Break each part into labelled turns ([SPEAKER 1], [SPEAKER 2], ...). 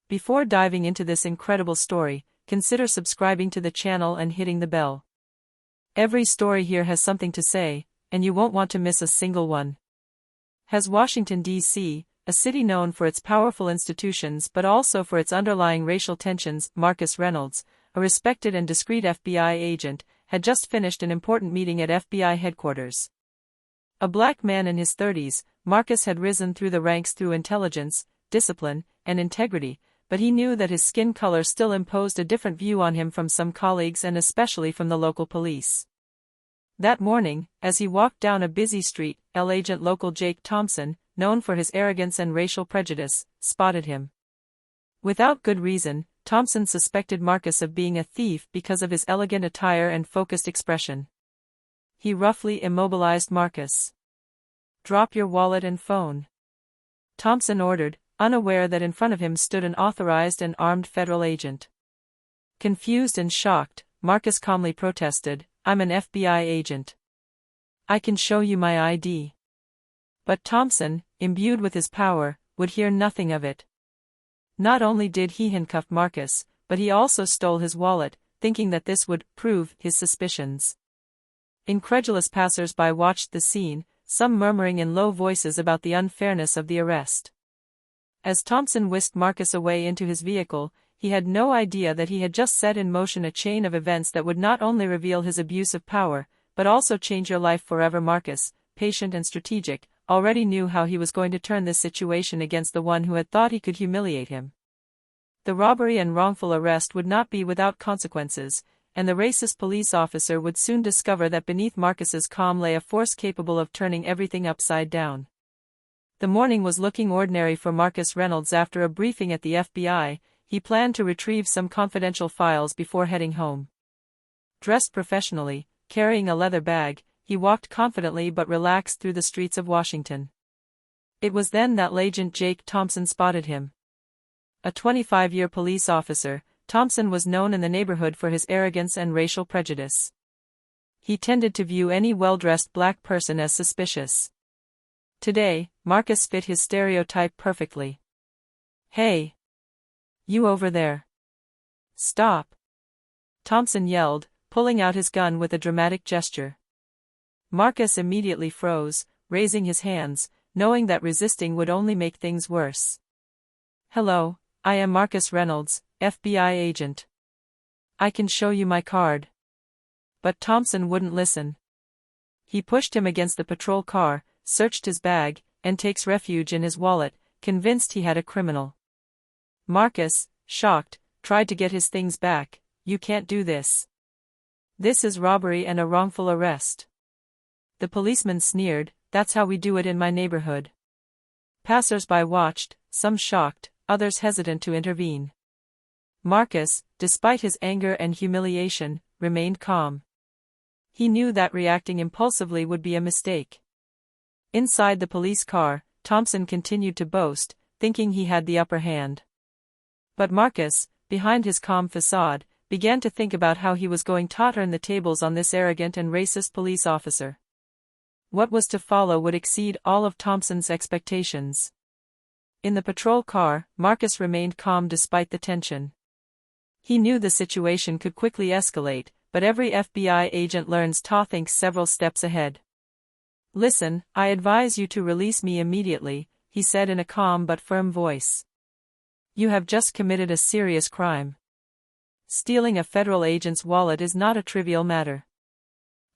[SPEAKER 1] Before diving into this incredible story, consider subscribing to the channel and hitting the bell. Every story here has something to say, and you won't want to miss a single one. Has Washington, D.C., a city known for its powerful institutions but also for its underlying racial tensions. Marcus Reynolds, a respected and discreet FBI agent, had just finished an important meeting at FBI headquarters. A black man in his 30s, Marcus had risen through the ranks through intelligence, discipline, and integrity, but he knew that his skin color still imposed a different view on him from some colleagues and especially from the local police. That morning, as he walked down a busy street, Agent Local Jake Thompson, known for his arrogance and racial prejudice, spotted him. Without good reason, Thompson suspected Marcus of being a thief because of his elegant attire and focused expression. He roughly immobilized Marcus. "Drop your wallet and phone," Thompson ordered, unaware that in front of him stood an authorized and armed federal agent. Confused and shocked, Marcus calmly protested, "I'm an FBI agent. I can show you my ID." But Thompson, imbued with his power, would hear nothing of it. Not only did he handcuff Marcus, but he also stole his wallet, thinking that this would prove his suspicions. Incredulous passers-by watched the scene, some murmuring in low voices about the unfairness of the arrest. As Thompson whisked Marcus away into his vehicle, he had no idea that he had just set in motion a chain of events that would not only reveal his abuse of power, but also change your life forever. Marcus, patient and strategic, already knew how he was going to turn this situation against the one who had thought he could humiliate him. The robbery and wrongful arrest would not be without consequences, and the racist police officer would soon discover that beneath Marcus's calm lay a force capable of turning everything upside down. The morning was looking ordinary for Marcus Reynolds. After a briefing at the FBI, he planned to retrieve some confidential files before heading home. Dressed professionally, carrying a leather bag, he walked confidently but relaxed through the streets of Washington. It was then that Agent Jake Thompson spotted him. A 25-year police officer, Thompson was known in the neighborhood for his arrogance and racial prejudice. He tended to view any well-dressed black person as suspicious. Today, Marcus fit his stereotype perfectly. "Hey! You over there! Stop!" Thompson yelled, pulling out his gun with a dramatic gesture. Marcus immediately froze, raising his hands, knowing that resisting would only make things worse. "Hello, I am Marcus Reynolds, FBI agent. I can show you my card." But Thompson wouldn't listen. He pushed him against the patrol car, searched his bag, and takes refuge in his wallet, convinced he had a criminal. Marcus, shocked, tried to get his things back. "You can't do this. This is robbery and a wrongful arrest." The policeman sneered, "That's how we do it in my neighborhood." Passers-by watched, some shocked, others hesitant to intervene. Marcus, despite his anger and humiliation, remained calm. He knew that reacting impulsively would be a mistake. Inside the police car, Thompson continued to boast, thinking he had the upper hand. But Marcus, behind his calm facade, began to think about how he was going to turn the tables on this arrogant and racist police officer. What was to follow would exceed all of Thompson's expectations. In the patrol car, Marcus remained calm despite the tension. He knew the situation could quickly escalate, but every FBI agent learns to think several steps ahead. "Listen, I advise you to release me immediately," he said in a calm but firm voice. "You have just committed a serious crime. Stealing a federal agent's wallet is not a trivial matter."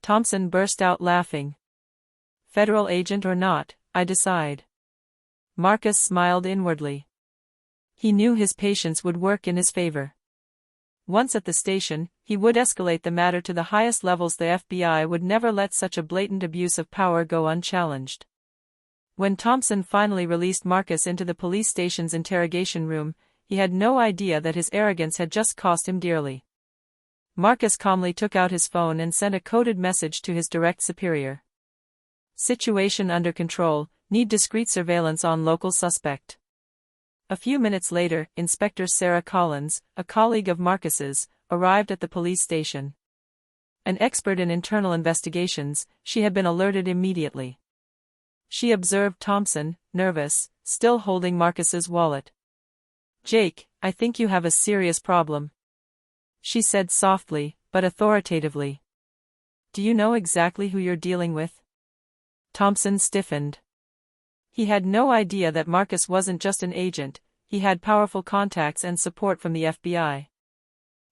[SPEAKER 1] Thompson burst out laughing. "Federal agent or not, I decide." Marcus smiled inwardly. He knew his patience would work in his favor. Once at the station, he would escalate the matter to the highest levels. The FBI would never let such a blatant abuse of power go unchallenged. When Thompson finally released Marcus into the police station's interrogation room, he had no idea that his arrogance had just cost him dearly. Marcus calmly took out his phone and sent a coded message to his direct superior. "Situation under control, need discreet surveillance on local suspect." A few minutes later, Inspector Sarah Collins, a colleague of Marcus's, arrived at the police station. An expert in internal investigations, she had been alerted immediately. She observed Thompson, nervous, still holding Marcus's wallet. "Jake, I think you have a serious problem," she said softly, but authoritatively. "Do you know exactly who you're dealing with?" Thompson stiffened. He had no idea that Marcus wasn't just an agent, he had powerful contacts and support from the FBI.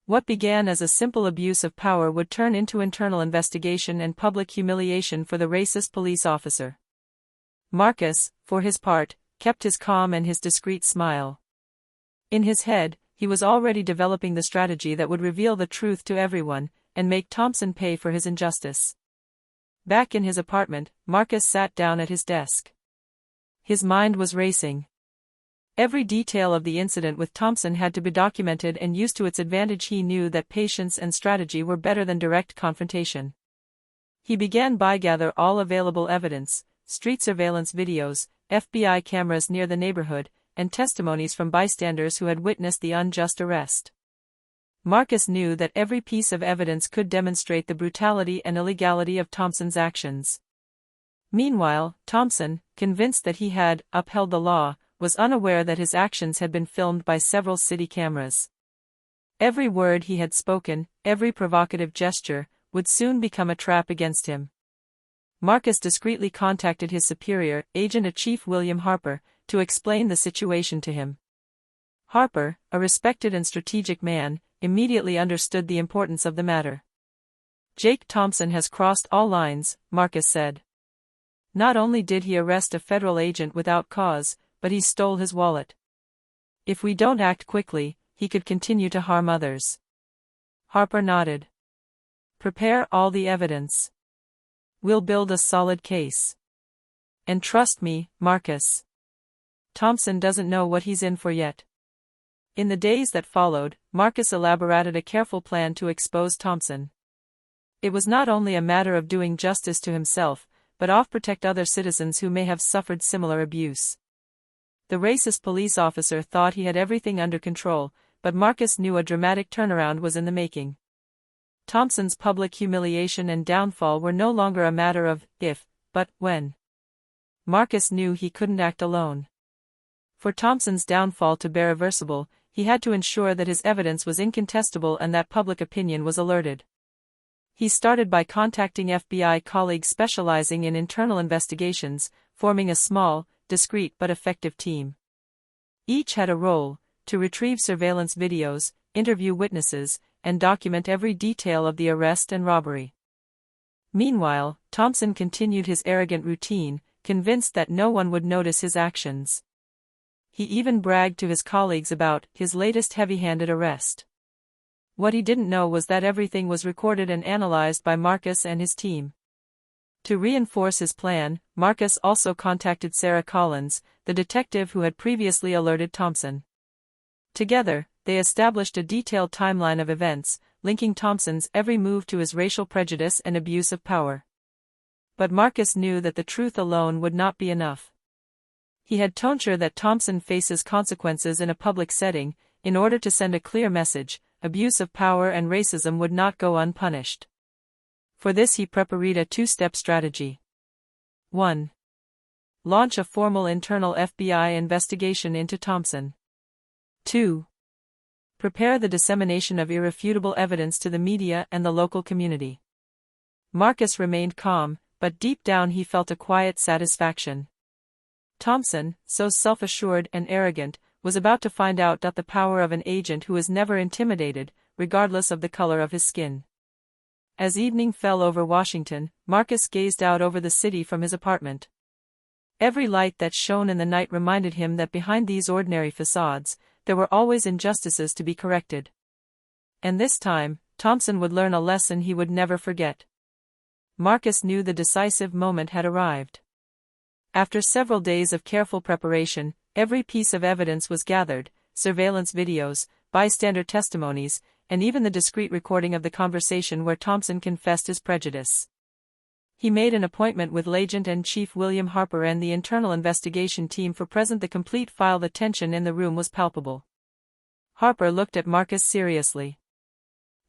[SPEAKER 1] What began as a simple abuse of power would turn into internal investigation and public humiliation for the racist police officer. Marcus, for his part, kept his calm and his discreet smile. In his head, he was already developing the strategy that would reveal the truth to everyone, and make Thompson pay for his injustice. Back in his apartment, Marcus sat down at his desk. His mind was racing. Every detail of the incident with Thompson had to be documented and used to its advantage. He knew that patience and strategy were better than direct confrontation. He began by gathering all available evidence, street surveillance videos, FBI cameras near the neighborhood, and testimonies from bystanders who had witnessed the unjust arrest. Marcus knew that every piece of evidence could demonstrate the brutality and illegality of Thompson's actions. Meanwhile, Thompson, convinced that he had upheld the law, was unaware that his actions had been filmed by several city cameras. Every word he had spoken, every provocative gesture, would soon become a trap against him. Marcus discreetly contacted his superior, Agent-in-Chief William Harper, to explain the situation to him. Harper, a respected and strategic man, immediately understood the importance of the matter. "Jake Thompson has crossed all lines," Marcus said. "Not only did he arrest a federal agent without cause, but he stole his wallet. If we don't act quickly, he could continue to harm others." Harper nodded. "Prepare all the evidence. We'll build a solid case. And trust me, Marcus. Thompson doesn't know what he's in for yet." In the days that followed, Marcus elaborated a careful plan to expose Thompson. It was not only a matter of doing justice to himself, but of protect other citizens who may have suffered similar abuse. The racist police officer thought he had everything under control, but Marcus knew a dramatic turnaround was in the making. Thompson's public humiliation and downfall were no longer a matter of if, but when. Marcus knew he couldn't act alone. For Thompson's downfall to be irreversible, he had to ensure that his evidence was incontestable and that public opinion was alerted. He started by contacting FBI colleagues specializing in internal investigations, forming a small, discreet but effective team. Each had a role: to retrieve surveillance videos, interview witnesses, and document every detail of the arrest and robbery. Meanwhile, Thompson continued his arrogant routine, convinced that no one would notice his actions. He even bragged to his colleagues about his latest heavy-handed arrest. What he didn't know was that everything was recorded and analyzed by Marcus and his team. To reinforce his plan, Marcus also contacted Sarah Collins, the detective who had previously alerted Thompson. Together, they established a detailed timeline of events, linking Thompson's every move to his racial prejudice and abuse of power. But Marcus knew that the truth alone would not be enough. He had to ensure that Thompson faces consequences in a public setting. In order to send a clear message, abuse of power and racism would not go unpunished. For this he prepared a two-step strategy. 1. Launch a formal internal FBI investigation into Thompson. 2. Prepare the dissemination of irrefutable evidence to the media and the local community. Marcus remained calm, but deep down he felt a quiet satisfaction. Thompson, so self-assured and arrogant, was about to find out the power of an agent who is never intimidated, regardless of the color of his skin. As evening fell over Washington, Marcus gazed out over the city from his apartment. Every light that shone in the night reminded him that behind these ordinary facades, there were always injustices to be corrected. And this time, Thompson would learn a lesson he would never forget. Marcus knew the decisive moment had arrived. After several days of careful preparation, every piece of evidence was gathered: surveillance videos, bystander testimonies, and even the discreet recording of the conversation where Thompson confessed his prejudice. He made an appointment with Agent-in-Chief William Harper and the internal investigation team for present the complete file. The tension in the room was palpable. Harper looked at Marcus seriously.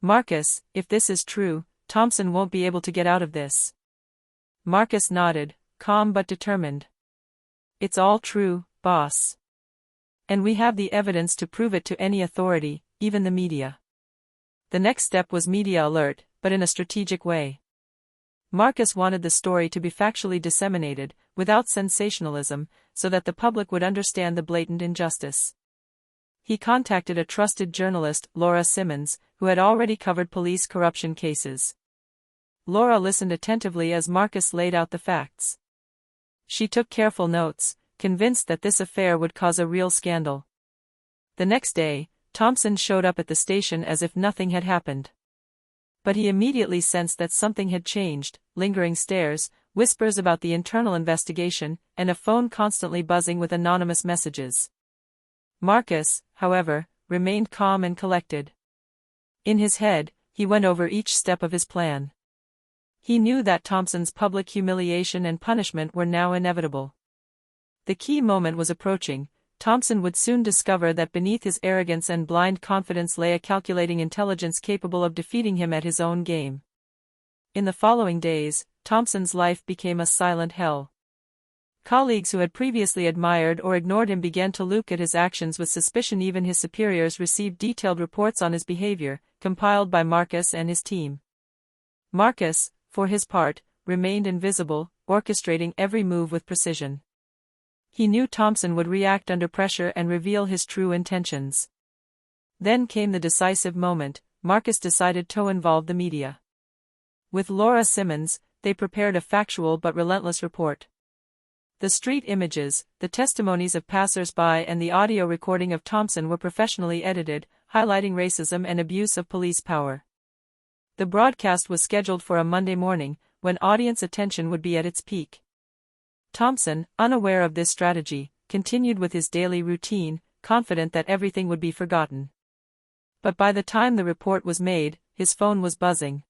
[SPEAKER 1] "Marcus, if this is true, Thompson won't be able to get out of this." Marcus nodded, calm but determined. "It's all true, boss. And we have the evidence to prove it to any authority, even the media. The next step was media alert, but in a strategic way. Marcus wanted the story to be factually disseminated, without sensationalism, so that the public would understand the blatant injustice. He contacted a trusted journalist, Laura Simmons, who had already covered police corruption cases. Laura listened attentively as Marcus laid out the facts. She took careful notes, convinced that this affair would cause a real scandal. The next day, Thompson showed up at the station as if nothing had happened. But he immediately sensed that something had changed: lingering stares, whispers about the internal investigation, and a phone constantly buzzing with anonymous messages. Marcus, however, remained calm and collected. In his head, he went over each step of his plan. He knew that Thompson's public humiliation and punishment were now inevitable. The key moment was approaching. Thompson would soon discover that beneath his arrogance and blind confidence lay a calculating intelligence capable of defeating him at his own game. In the following days, Thompson's life became a silent hell. Colleagues who had previously admired or ignored him began to look at his actions with suspicion. Even his superiors received detailed reports on his behavior, compiled by Marcus and his team. Marcus, for his part, remained invisible, orchestrating every move with precision. He knew Thompson would react under pressure and reveal his true intentions. Then came the decisive moment. Marcus decided to involve the media. With Laura Simmons, they prepared a factual but relentless report. The street images, the testimonies of passers-by and the audio recording of Thompson were professionally edited, highlighting racism and abuse of police power. The broadcast was scheduled for a Monday morning, when audience attention would be at its peak. Thompson, unaware of this strategy, continued with his daily routine, confident that everything would be forgotten. But by the time the report was made, his phone was buzzing.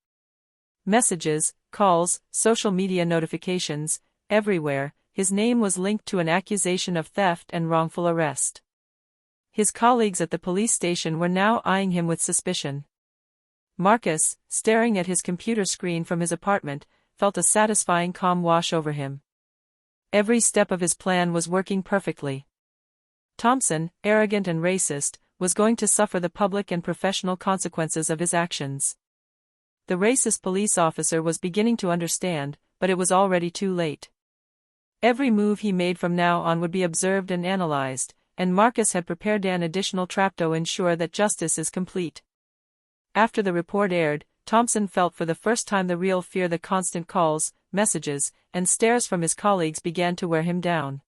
[SPEAKER 1] Messages, calls, social media notifications, everywhere, his name was linked to an accusation of theft and wrongful arrest. His colleagues at the police station were now eyeing him with suspicion. Marcus, staring at his computer screen from his apartment, felt a satisfying calm wash over him. Every step of his plan was working perfectly. Thompson, arrogant and racist, was going to suffer the public and professional consequences of his actions. The racist police officer was beginning to understand, but it was already too late. Every move he made from now on would be observed and analyzed, and Marcus had prepared an additional trap to ensure that justice is complete. After the report aired, Thompson felt for the first time the real fear. The constant calls, messages, and stares from his colleagues began to wear him down.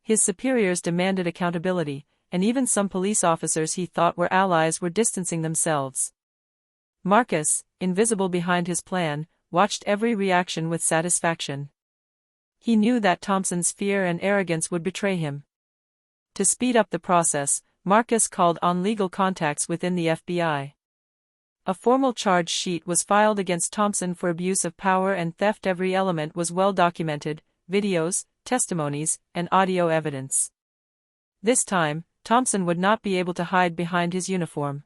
[SPEAKER 1] His superiors demanded accountability, and even some police officers he thought were allies were distancing themselves. Marcus, invisible behind his plan, watched every reaction with satisfaction. He knew that Thompson's fear and arrogance would betray him. To speed up the process, Marcus called on legal contacts within the FBI. A formal charge sheet was filed against Thompson for abuse of power and theft. Every element was well documented: videos, testimonies, and audio evidence. This time, Thompson would not be able to hide behind his uniform.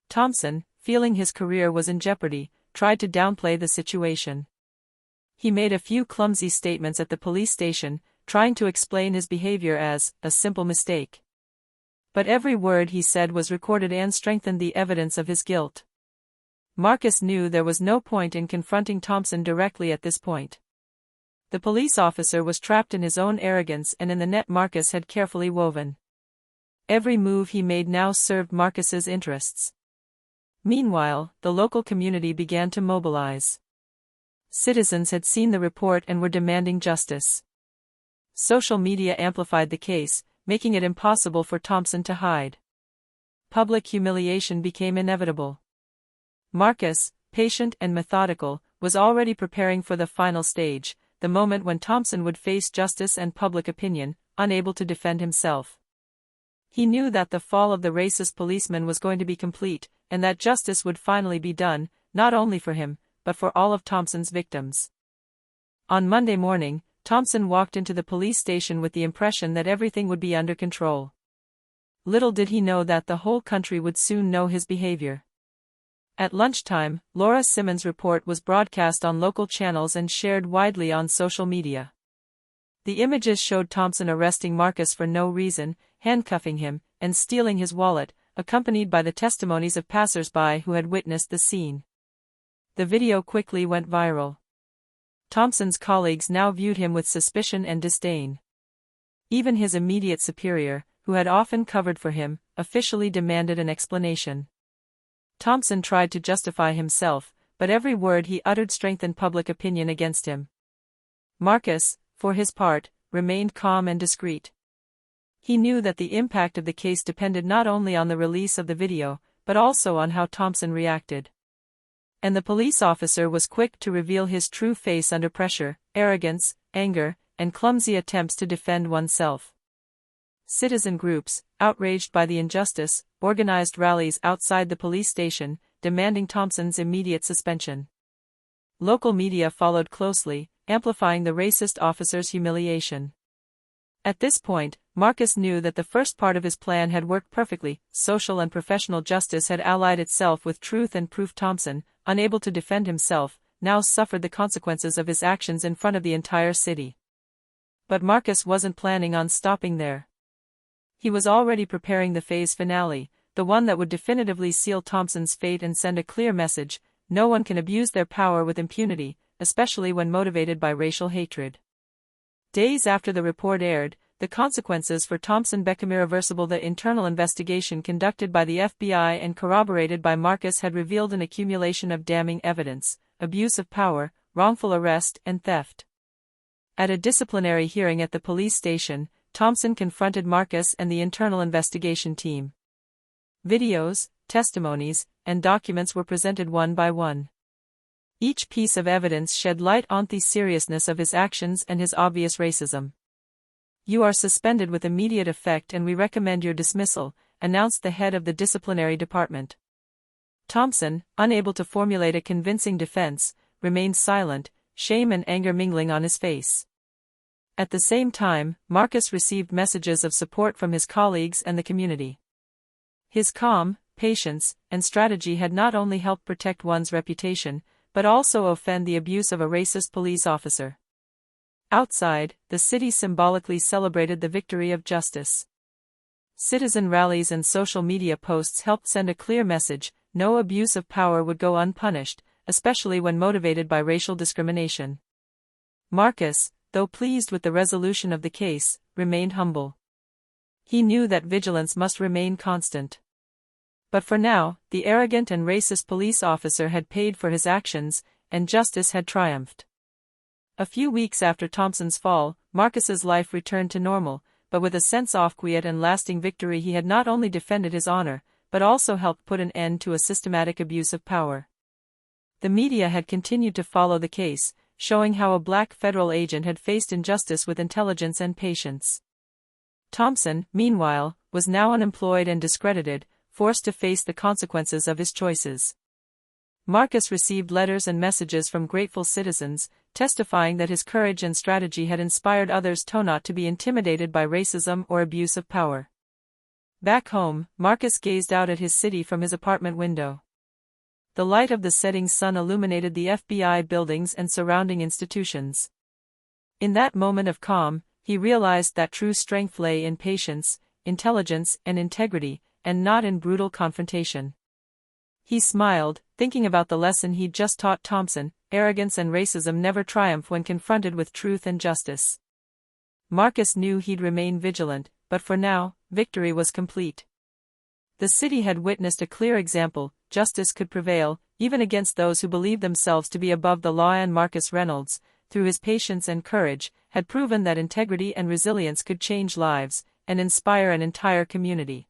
[SPEAKER 1] Thompson, feeling his career was in jeopardy, tried to downplay the situation. He made a few clumsy statements at the police station, trying to explain his behavior as a simple mistake. But every word he said was recorded and strengthened the evidence of his guilt. Marcus knew there was no point in confronting Thompson directly at this point. The police officer was trapped in his own arrogance and in the net Marcus had carefully woven. Every move he made now served Marcus's interests. Meanwhile, the local community began to mobilize. Citizens had seen the report and were demanding justice. Social media amplified the case, making it impossible for Thompson to hide. Public humiliation became inevitable. Marcus, patient and methodical, was already preparing for the final stage, the moment when Thompson would face justice and public opinion, unable to defend himself. He knew that the fall of the racist policeman was going to be complete, and that justice would finally be done, not only for him, but for all of Thompson's victims. On Monday morning, Thompson walked into the police station with the impression that everything would be under control. Little did he know that the whole country would soon know his behavior. At lunchtime, Laura Simmons' report was broadcast on local channels and shared widely on social media. The images showed Thompson arresting Marcus for no reason, handcuffing him, and stealing his wallet, accompanied by the testimonies of passers-by who had witnessed the scene. The video quickly went viral. Thompson's colleagues now viewed him with suspicion and disdain. Even his immediate superior, who had often covered for him, officially demanded an explanation. Thompson tried to justify himself, but every word he uttered strengthened public opinion against him. Marcus, for his part, remained calm and discreet. He knew that the impact of the case depended not only on the release of the video, but also on how Thompson reacted. And the police officer was quick to reveal his true face under pressure: arrogance, anger, and clumsy attempts to defend oneself. Citizen groups, outraged by the injustice, organized rallies outside the police station, demanding Thompson's immediate suspension. Local media followed closely, amplifying the racist officer's humiliation. At this point, Marcus knew that the first part of his plan had worked perfectly. Social and professional justice had allied itself with truth and proof. Thompson, unable to defend himself, now suffered the consequences of his actions in front of the entire city. But Marcus wasn't planning on stopping there. He was already preparing the phase finale, the one that would definitively seal Thompson's fate and send a clear message: no one can abuse their power with impunity, especially when motivated by racial hatred. Days after the report aired, the consequences for Thompson became irreversible. The internal investigation conducted by the FBI and corroborated by Marcus had revealed an accumulation of damning evidence: abuse of power, wrongful arrest, and theft. At a disciplinary hearing at the police station, Thompson confronted Marcus and the internal investigation team. Videos, testimonies, and documents were presented one by one. Each piece of evidence shed light on the seriousness of his actions and his obvious racism. "You are suspended with immediate effect and we recommend your dismissal," announced the head of the disciplinary department. Thompson, unable to formulate a convincing defense, remained silent, shame and anger mingling on his face. At the same time, Marcus received messages of support from his colleagues and the community. His calm, patience, and strategy had not only helped protect one's reputation, but also offend the abuse of a racist police officer. Outside, the city symbolically celebrated the victory of justice. Citizen rallies and social media posts helped send a clear message: no abuse of power would go unpunished, especially when motivated by racial discrimination. Marcus, though pleased with the resolution of the case, remained humble. He knew that vigilance must remain constant. But for now, the arrogant and racist police officer had paid for his actions, and justice had triumphed. A few weeks after Thompson's fall, Marcus's life returned to normal, but with a sense of quiet and lasting victory. He had not only defended his honor, but also helped put an end to a systematic abuse of power. The media had continued to follow the case, showing how a black federal agent had faced injustice with intelligence and patience. Thompson, meanwhile, was now unemployed and discredited, forced to face the consequences of his choices. Marcus received letters and messages from grateful citizens, testifying that his courage and strategy had inspired others not to be intimidated by racism or abuse of power. Back home, Marcus gazed out at his city from his apartment window. The light of the setting sun illuminated the FBI buildings and surrounding institutions. In that moment of calm, he realized that true strength lay in patience, intelligence, and integrity, and not in brutal confrontation. He smiled, thinking about the lesson he'd just taught Thompson: arrogance and racism never triumph when confronted with truth and justice. Marcus knew he'd remain vigilant, but for now, victory was complete. The city had witnessed a clear example: justice could prevail, even against those who believed themselves to be above the law. And Marcus Reynolds, through his patience and courage, had proven that integrity and resilience could change lives, and inspire an entire community.